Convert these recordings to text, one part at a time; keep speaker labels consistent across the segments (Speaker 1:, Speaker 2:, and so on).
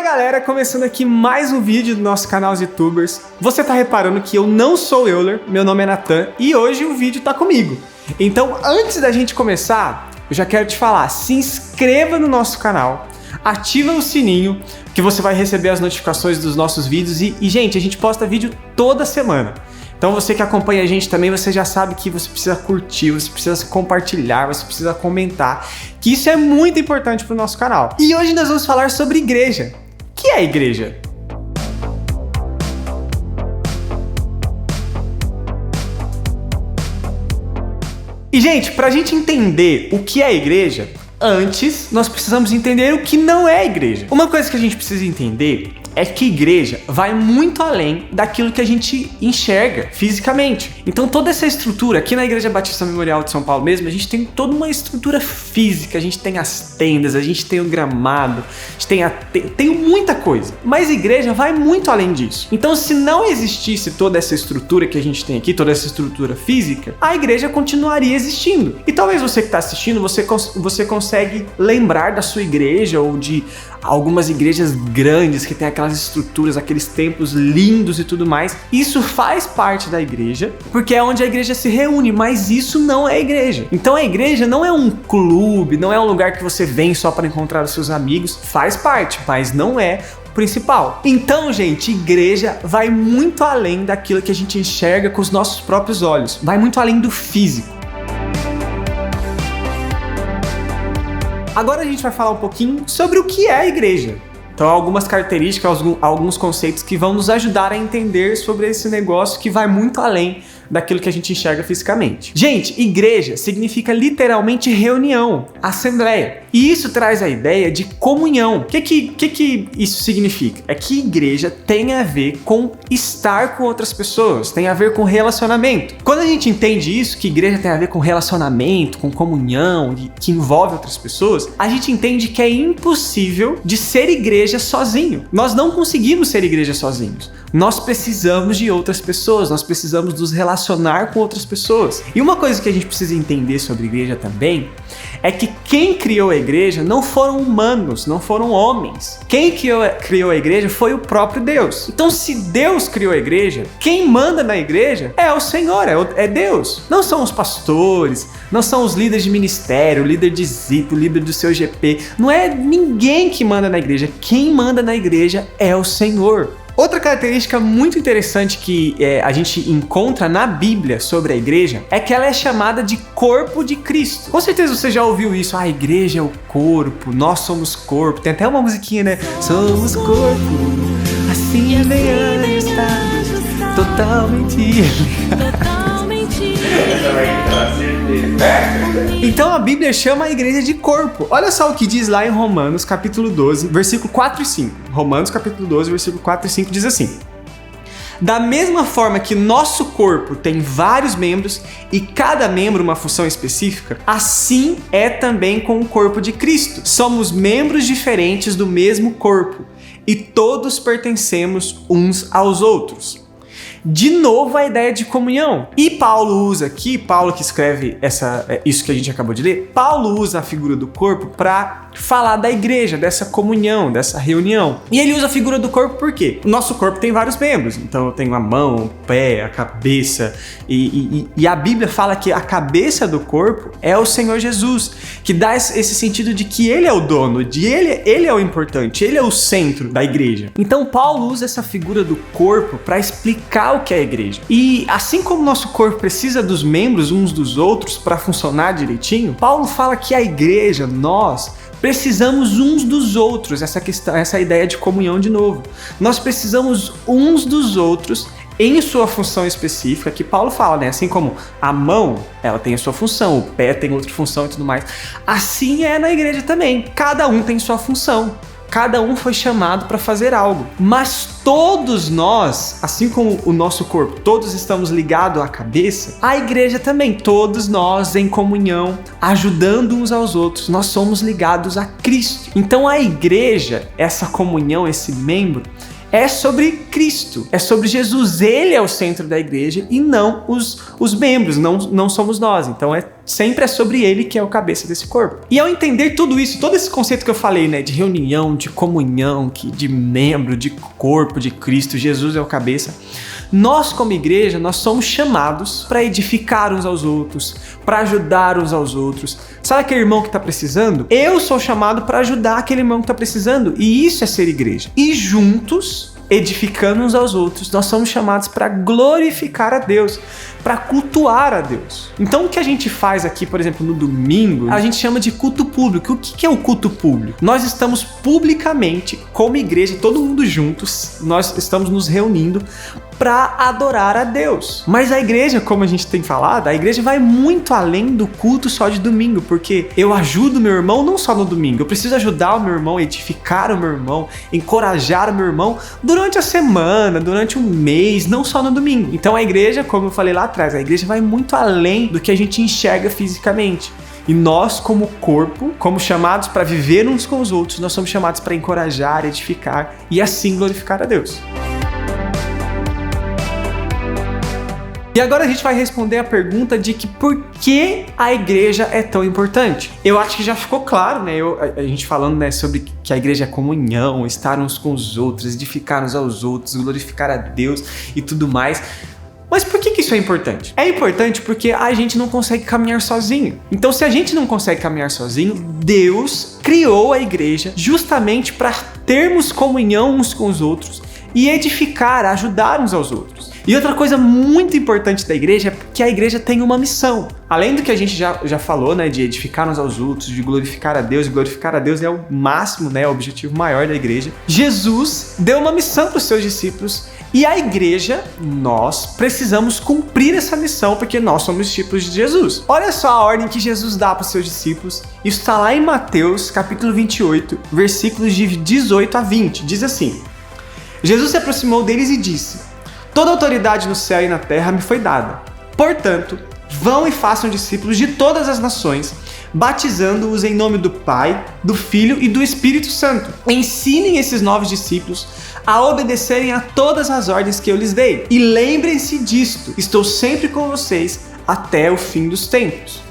Speaker 1: Fala galera, começando aqui mais um vídeo do nosso canal Os Youtubers. Você tá reparando que eu não sou Euler, meu nome é Natan e hoje o vídeo tá comigo. Então antes da gente começar, eu já quero te falar, se inscreva no nosso canal, ativa o sininho que você vai receber as notificações dos nossos vídeos e gente, a gente posta vídeo toda semana. Então você que acompanha a gente também, você já sabe que você precisa curtir, você precisa compartilhar, você precisa comentar, que isso é muito importante para o nosso canal. E hoje nós vamos falar sobre igreja. O que é igreja? E gente, para a gente entender o que é igreja, antes nós precisamos entender o que não é igreja. Uma coisa que a gente precisa entender é que igreja vai muito além daquilo que a gente enxerga fisicamente. Então toda essa estrutura, aqui na Igreja Batista Memorial de São Paulo mesmo, a gente tem toda uma estrutura física, a gente tem as tendas, a gente tem o gramado, a gente tem muita coisa. Mas igreja vai muito além disso. Então se não existisse toda essa estrutura que a gente tem aqui, toda essa estrutura física, a igreja continuaria existindo. E talvez você que está assistindo, você consegue lembrar da sua igreja ou de algumas igrejas grandes que tem aquelas estruturas, aqueles templos lindos e tudo mais. Isso faz parte da igreja, porque é onde a igreja se reúne, mas isso não é igreja. Então a igreja não é um clube, não é um lugar que você vem só para encontrar os seus amigos, faz parte, mas não é o principal. Então, gente, igreja vai muito além daquilo que a gente enxerga com os nossos próprios olhos, vai muito além do físico. Agora a gente vai falar um pouquinho sobre o que é a igreja. Então, algumas características, alguns conceitos que vão nos ajudar a entender sobre esse negócio que vai muito além daquilo que a gente enxerga fisicamente. Gente, igreja significa literalmente reunião, assembleia. E isso traz a ideia de comunhão. O que isso significa? É que igreja tem a ver com estar com outras pessoas, tem a ver com relacionamento. Quando a gente entende isso, que igreja tem a ver com relacionamento, com comunhão, que envolve outras pessoas, a gente entende que é impossível de ser igreja sozinho. Nós não conseguimos ser igreja sozinhos. Nós precisamos de outras pessoas, nós precisamos nos relacionar com outras pessoas. E uma coisa que a gente precisa entender sobre igreja também é que quem criou a igreja não foram humanos, não foram homens. Quem criou a igreja foi o próprio Deus. Então, se Deus criou a igreja, quem manda na igreja é o Senhor, é Deus. Não são os pastores, não são os líderes de ministério, líder de Zip, líder do seu GP. Não é ninguém que manda na igreja. Quem manda na igreja é o Senhor. Outra característica muito interessante que a gente encontra na Bíblia sobre a igreja é que ela é chamada de corpo de Cristo. Com certeza você já ouviu isso, a igreja é o corpo, nós somos corpo. Tem até uma musiquinha, né? Somos corpo, assim é bem ajustado, totalmente. Então a Bíblia chama a igreja de corpo. Olha só o que diz lá em Romanos capítulo 12, versículo 4 e 5. Romanos capítulo 12, versículo 4 e 5 diz assim: da mesma forma que nosso corpo tem vários membros e cada membro uma função específica, assim é também com o corpo de Cristo. Somos membros diferentes do mesmo corpo e todos pertencemos uns aos outros. De novo a ideia de comunhão. E Paulo usa aqui, Paulo que escreve isso que a gente acabou de ler, Paulo usa a figura do corpo para falar da igreja, dessa comunhão, dessa reunião. E ele usa a figura do corpo por quê? O nosso corpo tem vários membros. Então eu tenho a mão, o pé, a cabeça. E a Bíblia fala que a cabeça do corpo é o Senhor Jesus, que dá esse sentido de que ele é o dono, de ele é o importante, ele é o centro da igreja. Então Paulo usa essa figura do corpo para explicar o que é a igreja. E assim como o nosso corpo precisa dos membros uns dos outros para funcionar direitinho, Paulo fala que a igreja, nós precisamos uns dos outros, essa ideia de comunhão de novo. Nós precisamos uns dos outros em sua função específica, que Paulo fala, né? Assim como a mão, ela tem a sua função, o pé tem outra função e tudo mais. Assim é na igreja também. Cada um tem sua função. Cada um foi chamado para fazer algo. Mas todos nós, assim como o nosso corpo, todos estamos ligados à cabeça, a igreja também, todos nós em comunhão, ajudando uns aos outros, nós somos ligados a Cristo. Então a igreja, essa comunhão, esse membro, é sobre Cristo, é sobre Jesus. Ele é o centro da igreja e não os membros, não somos nós. Então sempre é sobre ele que é o cabeça desse corpo. E ao entender tudo isso, todo esse conceito que eu falei, né, de reunião, de comunhão, de membro, de corpo de Cristo, Jesus é o cabeça. Nós, como igreja, nós somos chamados para edificar uns aos outros, para ajudar uns aos outros. Sabe aquele irmão que está precisando? Eu sou chamado para ajudar aquele irmão que está precisando. E isso é ser igreja. E juntos, edificando uns aos outros, nós somos chamados para glorificar a Deus, para cultuar a Deus. Então o que a gente faz aqui, por exemplo, no domingo, a gente chama de culto público. O que é o culto público? Nós estamos publicamente, como igreja, todo mundo juntos, nós estamos nos reunindo para adorar a Deus. Mas a igreja, como a gente tem falado, a igreja vai muito além do culto só de domingo, porque eu ajudo meu irmão não só no domingo, eu preciso ajudar o meu irmão, edificar o meu irmão, encorajar o meu irmão durante a semana, durante um mês, não só no domingo. Então a igreja, como eu falei lá atrás, a igreja vai muito além do que a gente enxerga fisicamente. E nós, como corpo, como chamados para viver uns com os outros, nós somos chamados para encorajar, edificar e assim glorificar a Deus. E agora a gente vai responder a pergunta de que por que a igreja é tão importante. Eu acho que já ficou claro, né? A gente falando, né, sobre que a igreja é comunhão, estar uns com os outros, edificar uns aos outros, glorificar a Deus e tudo mais. Mas por que isso é importante? É importante porque a gente não consegue caminhar sozinho. Então, se a gente não consegue caminhar sozinho, Deus criou a igreja justamente para termos comunhão uns com os outros e edificar, ajudar uns aos outros. E outra coisa muito importante da igreja é que a igreja tem uma missão. Além do que a gente já falou, né, de edificar uns aos outros, de glorificar a Deus, e glorificar a Deus é o máximo, né, o objetivo maior da igreja. Jesus deu uma missão para os seus discípulos e a igreja, nós precisamos cumprir essa missão porque nós somos discípulos de Jesus. Olha só a ordem que Jesus dá para os seus discípulos. Isso está lá em Mateus, capítulo 28, versículos de 18 a 20. Diz assim: Jesus se aproximou deles e disse: toda autoridade no céu e na terra me foi dada. Portanto, vão e façam discípulos de todas as nações, batizando-os em nome do Pai, do Filho e do Espírito Santo. Ensinem esses novos discípulos a obedecerem a todas as ordens que eu lhes dei. E lembrem-se disto, estou sempre com vocês até o fim dos tempos.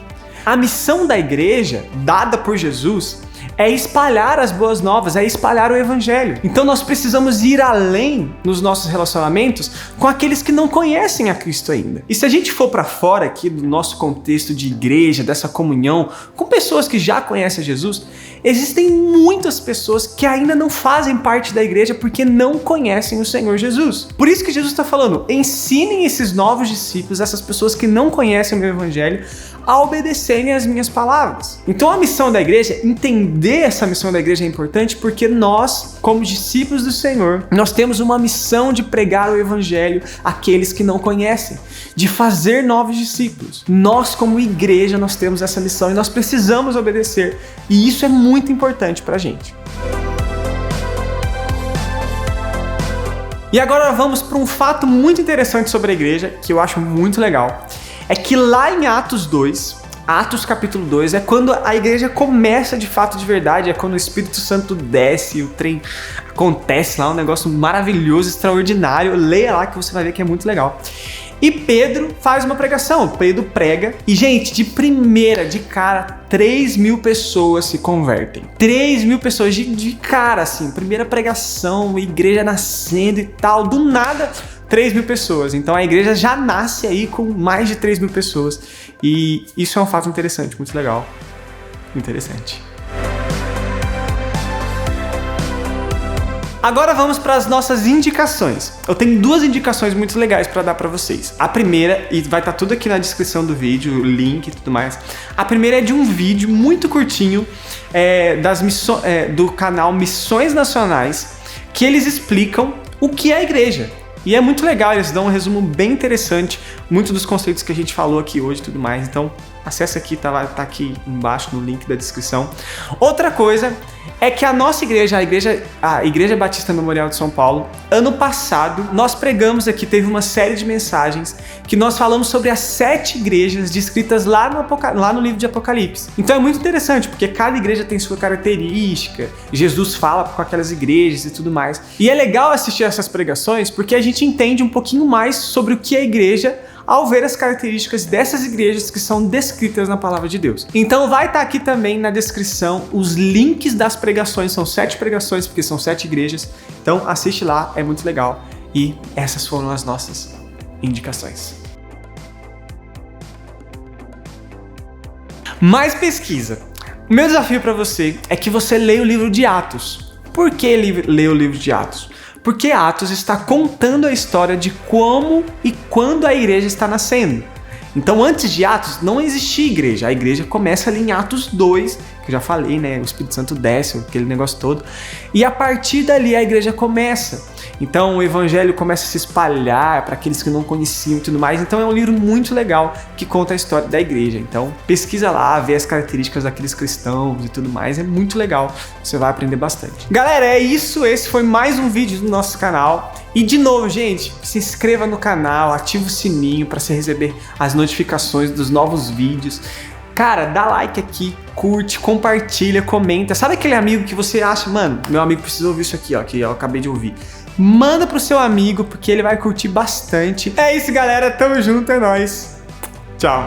Speaker 1: A missão da igreja, dada por Jesus, é espalhar as boas novas, é espalhar o evangelho. Então nós precisamos ir além nos nossos relacionamentos com aqueles que não conhecem a Cristo ainda. E se a gente for para fora aqui do nosso contexto de igreja, dessa comunhão, com pessoas que já conhecem Jesus, existem muitas pessoas que ainda não fazem parte da igreja porque não conhecem o Senhor Jesus. Por isso que Jesus está falando, ensinem esses novos discípulos, essas pessoas que não conhecem o meu evangelho, a obedecerem às minhas palavras. Então a missão da igreja, entender essa missão da igreja é importante porque nós, como discípulos do Senhor, nós temos uma missão de pregar o evangelho àqueles que não conhecem, de fazer novos discípulos. Nós, como igreja, nós temos essa missão e nós precisamos obedecer. E isso é muito importante pra gente. E agora vamos para um fato muito interessante sobre a igreja, que eu acho muito legal. É que lá em Atos 2, Atos capítulo 2, é quando a igreja começa de fato de verdade, é quando o Espírito Santo desce, o trem acontece lá, um negócio maravilhoso, extraordinário. Leia lá que você vai ver que é muito legal. E Pedro faz uma pregação, Pedro prega e, gente, de primeira, de cara, 3.000 pessoas se convertem. 3.000 pessoas de cara, assim, primeira pregação, igreja nascendo e tal, do nada, 3.000 pessoas. Então a igreja já nasce aí com mais de 3.000 pessoas. E isso é um fato interessante, muito legal. Interessante. Agora vamos para as nossas indicações. Eu tenho duas indicações muito legais para dar para vocês. A primeira, e vai estar tudo aqui na descrição do vídeo, o link e tudo mais. A primeira é de um vídeo muito curtinho do canal Missões Nacionais, que eles explicam o que é a igreja. E é muito legal, eles dão um resumo bem interessante, muito dos conceitos que a gente falou aqui hoje e tudo mais. Então, Acessa aqui, tá aqui embaixo no link da descrição. Outra coisa é que a nossa igreja, a Igreja Batista Memorial de São Paulo, ano passado, nós pregamos aqui, teve uma série de mensagens que nós falamos sobre as 7 igrejas descritas lá no livro de Apocalipse. Então é muito interessante, porque cada igreja tem sua característica, Jesus fala com aquelas igrejas e tudo mais. E é legal assistir essas pregações porque a gente entende um pouquinho mais sobre o que é a igreja ao ver as características dessas igrejas que são descritas na palavra de Deus. Então vai estar aqui também na descrição os links das pregações, são 7 pregações, porque são 7 igrejas, então assiste lá, é muito legal. E essas foram as nossas indicações. Mais pesquisa. O meu desafio para você é que você leia o livro de Atos. Por que ler o livro de Atos? Porque Atos está contando a história de como e quando a igreja está nascendo. Então, antes de Atos, não existia igreja. A igreja começa ali em Atos 2, que eu já falei, né? O Espírito Santo desce, aquele negócio todo. E a partir dali a igreja começa. Então, o evangelho começa a se espalhar para aqueles que não conheciam e tudo mais. Então, é um livro muito legal que conta a história da igreja. Então, pesquisa lá, vê as características daqueles cristãos e tudo mais. É muito legal. Você vai aprender bastante. Galera, é isso. Esse foi mais um vídeo do nosso canal. E de novo, gente, se inscreva no canal, ativa o sininho para você receber as notificações dos novos vídeos. Cara, dá like aqui, curte, compartilha, comenta. Sabe aquele amigo que você acha, mano, meu amigo precisa ouvir isso aqui, ó, que eu acabei de ouvir. Manda pro seu amigo, porque ele vai curtir bastante. É isso, galera. Tamo junto, é nóis. Tchau.